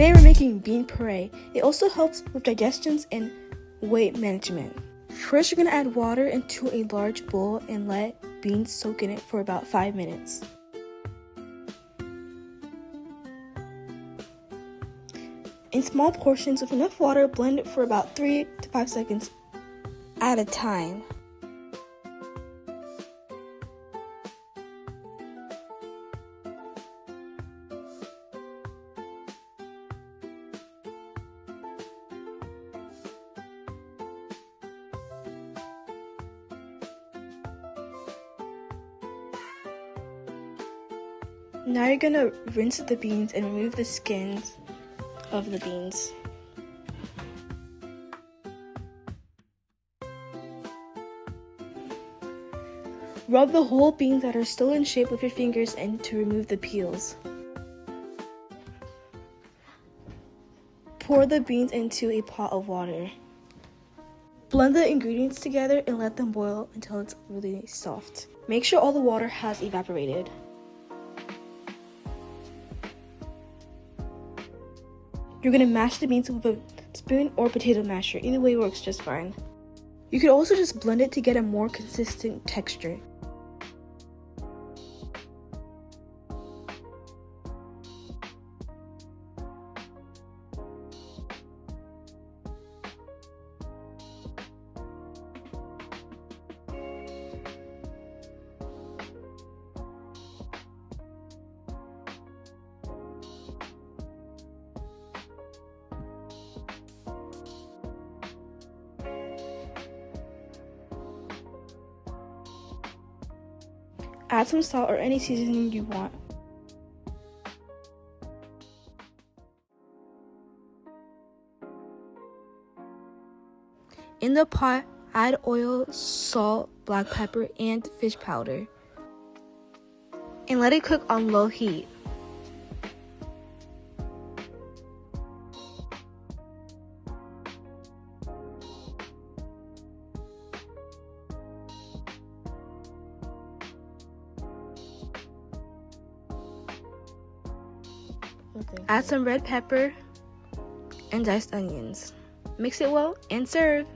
Today we're making bean puree. It also helps with digestions and weight management. First, you're going to add water into a large bowl and let beans soak in it for about 5 minutes. In small portions with enough water, blend it for about 3 to 5 seconds at a time. Now you're going to rinse the beans and remove the skins of the beans. Rub the whole beans that are still in shape with your fingers and to remove the peels. Pour the beans into a pot of water. Blend the ingredients together and let them boil until it's really soft. Make sure all the water has evaporated. You're going to mash the beans with a spoon or potato masher. Either way works just fine. You could also just blend it to get a more consistent texture. Add some salt or any seasoning you want. In the pot, add oil, salt, black pepper, and fish powder. And let it cook on low heat. Add some red pepper and diced onions. Mix it well and serve.